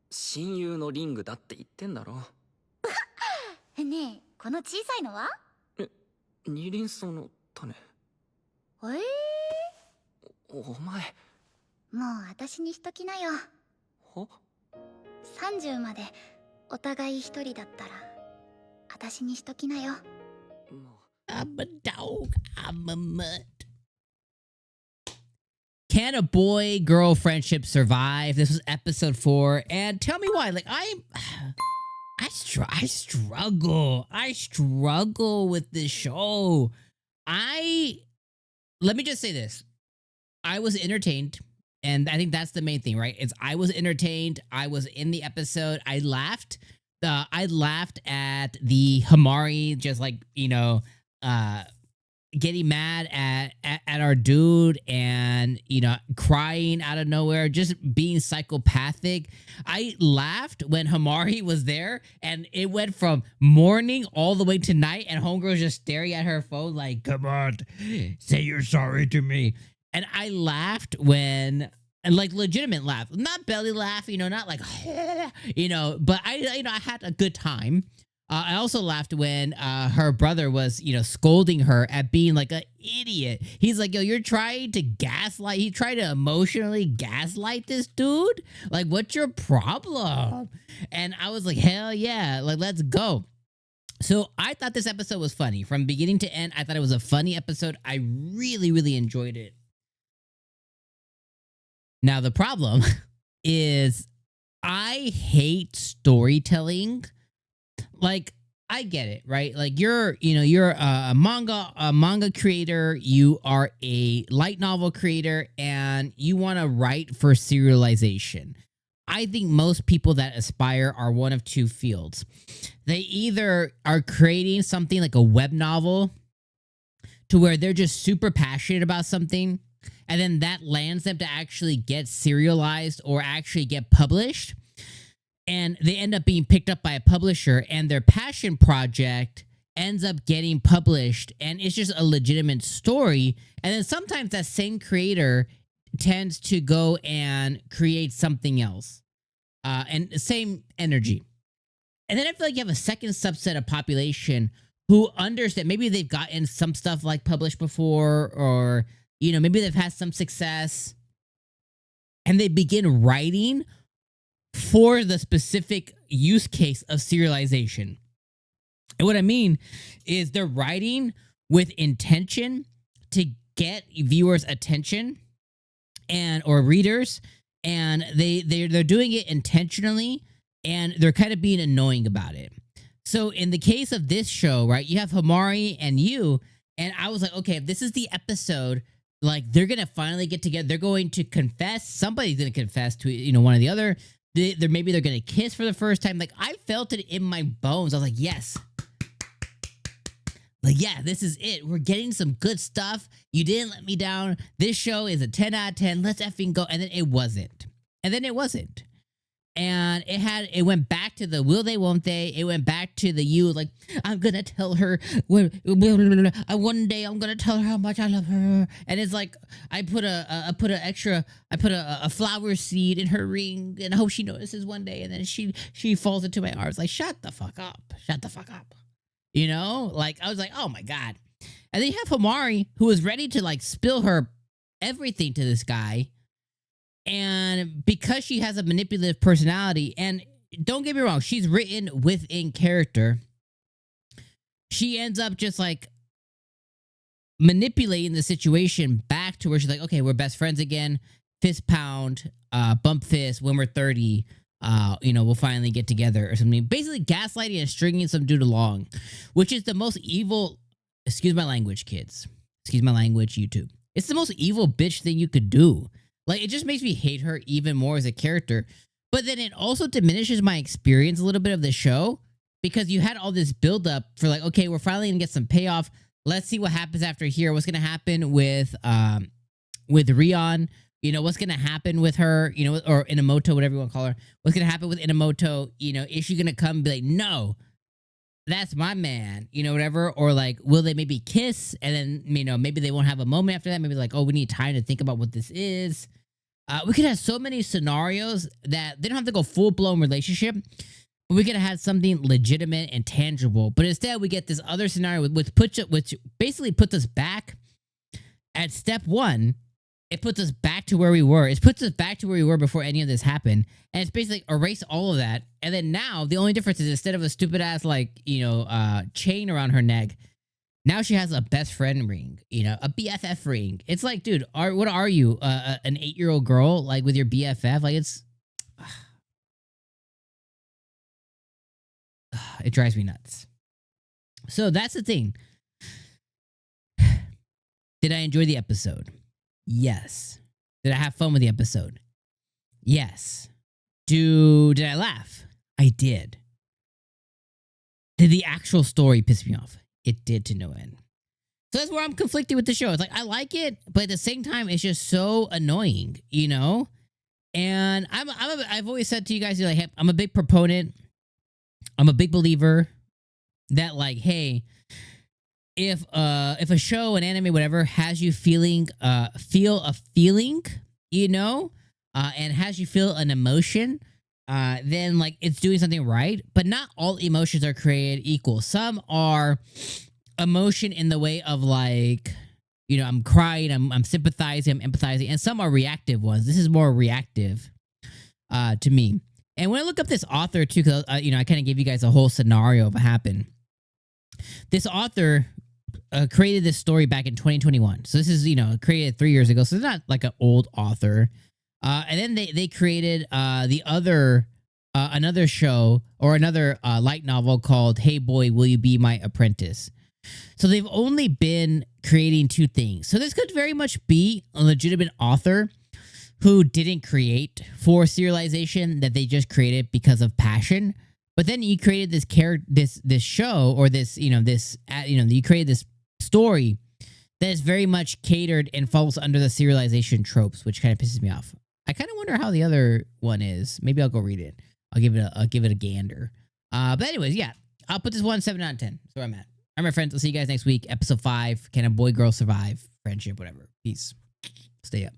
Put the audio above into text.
親友のリングだって言ってんだろ。ねえ、この小さいのは？二輪草の種。お前。もう私にしときなよ。は30までお互い一人だったら私にしときなよ。I'm a dog, I'm a mutt. Can a boy-girl friendship survive? This was episode 4, and tell me why. Like, I struggle with this show. Let me just say this. I was entertained, and I think that's the main thing, right? I was entertained. I was in the episode. I laughed. I laughed at the Himari just like, getting mad at our dude and, crying out of nowhere, just being psychopathic. I laughed when Himari was there and it went from morning all the way to night and homegirl's just staring at her phone like, come on, say you're sorry to me. And I laughed when, and like legitimate laugh, not belly laugh, not like, but I had a good time. I also laughed when her brother was, scolding her at being like an idiot. He's like, yo, you're trying to gaslight. He tried to emotionally gaslight this dude. Like, what's your problem? And I was like, hell yeah, like, let's go. So I thought this episode was funny. From beginning to end, I thought it was a funny episode. I really, really enjoyed it. Now, the problem is I hate storytelling. Like, I get it, right? Like you're a manga creator, you are a light novel creator, and you want to write for serialization. I think most people that aspire are one of two fields. They either are creating something like a web novel to where they're just super passionate about something, and then that lands them to actually get serialized or actually get published. And they end up being picked up by a publisher, and their passion project ends up getting published, and it's just a legitimate story. And then sometimes that same creator tends to go and create something else, and the same energy. And then I feel like you have a second subset of population who understand, maybe they've gotten some stuff like published before, or, maybe they've had some success, and they begin writing for the specific use case of serialization. And what I mean is they're writing with intention to get viewers' attention or readers, and they're doing it intentionally, and they're kind of being annoying about it. So in the case of this show, right, you have Himari and you, and I was like, okay, if this is the episode, like they're gonna finally get together, they're going to confess, somebody's gonna confess to one or the other. Maybe they're gonna kiss for the first time. Like, I felt it in my bones. I was like, yes. Like, yeah, this is it. We're getting some good stuff. You didn't let me down. This show is a 10 out of 10. Let's effing go. And then it wasn't. And it went back to the will they, won't they. It went back to the like, I'm gonna tell her, one day I'm gonna tell her how much I love her. And it's like, I put a flower seed in her ring, and I hope she notices one day. And then she falls into my arms. Like, shut the fuck up. Like, I was like, oh my God. And then you have Himari, who was ready to like spill her everything to this guy. And because she has a manipulative personality, and don't get me wrong, she's written within character, she ends up just like manipulating the situation back to where she's like, okay, we're best friends again, fist pound, bump fist, when we're 30, we'll finally get together or something. Basically gaslighting and stringing some dude along, which is the most evil, excuse my language, kids. Excuse my language, YouTube. It's the most evil bitch thing you could do. Like, it just makes me hate her even more as a character. But then it also diminishes my experience a little bit of the show, because you had all this buildup for like, okay, we're finally gonna get some payoff. Let's see what happens after here. What's gonna happen with Rion? What's gonna happen with her? Or Inamoto, whatever you want to call her. What's gonna happen with Inamoto? Is she gonna come and be like, no, that's my man, whatever? Or like, will they maybe kiss? And then, maybe they won't have a moment after that. Maybe like, oh, we need time to think about what this is. We could have so many scenarios that they don't have to go full-blown relationship. But we could have had something legitimate and tangible. But instead, we get this other scenario which basically puts us back at step one. It puts us back to where we were. It puts us back to where we were before any of this happened. And it's basically erase all of that. And then now, the only difference is instead of a stupid-ass, like, chain around her neck, now she has a best friend ring, a BFF ring. It's like, dude, what are you, an 8-year-old girl, like, with your BFF? Like, it's... It drives me nuts. So that's the thing. Did I enjoy the episode? Yes. Did I have fun with the episode? Yes. Did I laugh? I did. Did the actual story piss me off? It did to no end. So that's where I'm conflicted with the show. It's like, I like it, but at the same time, it's just so annoying, And I've always said to you guys, like, hey, I'm a big proponent. I'm a big believer that, like, hey, if a show, an anime, whatever, has you feel a feeling, and has you feel an emotion, then, like, it's doing something right. But not all emotions are created equal. Some are emotion in the way of, like, I'm crying, I'm sympathizing, I'm empathizing, and some are reactive ones. This is more reactive to me. And when I look up this author too, because I kind of gave you guys a whole scenario of what happened. This author created this story back in 2021. So this is created 3 years ago. So it's not like an old author. And then they created another show or another light novel called Hey Boy, Will You Be My Apprentice? So they've only been creating 2 things. So this could very much be a legitimate author who didn't create for serialization, that they just created because of passion. But then you created this show, or you created this story that is very much catered and falls under the serialization tropes, which kind of pisses me off. I kind of wonder how the other one is. Maybe I'll go read it. I'll give it a gander. But anyways, yeah, I'll put this one 7 out of 10. That's where I'm at. All right, my friends. I'll see you guys next week. Episode 5. Can a boy girl survive friendship? Whatever. Peace. Stay up.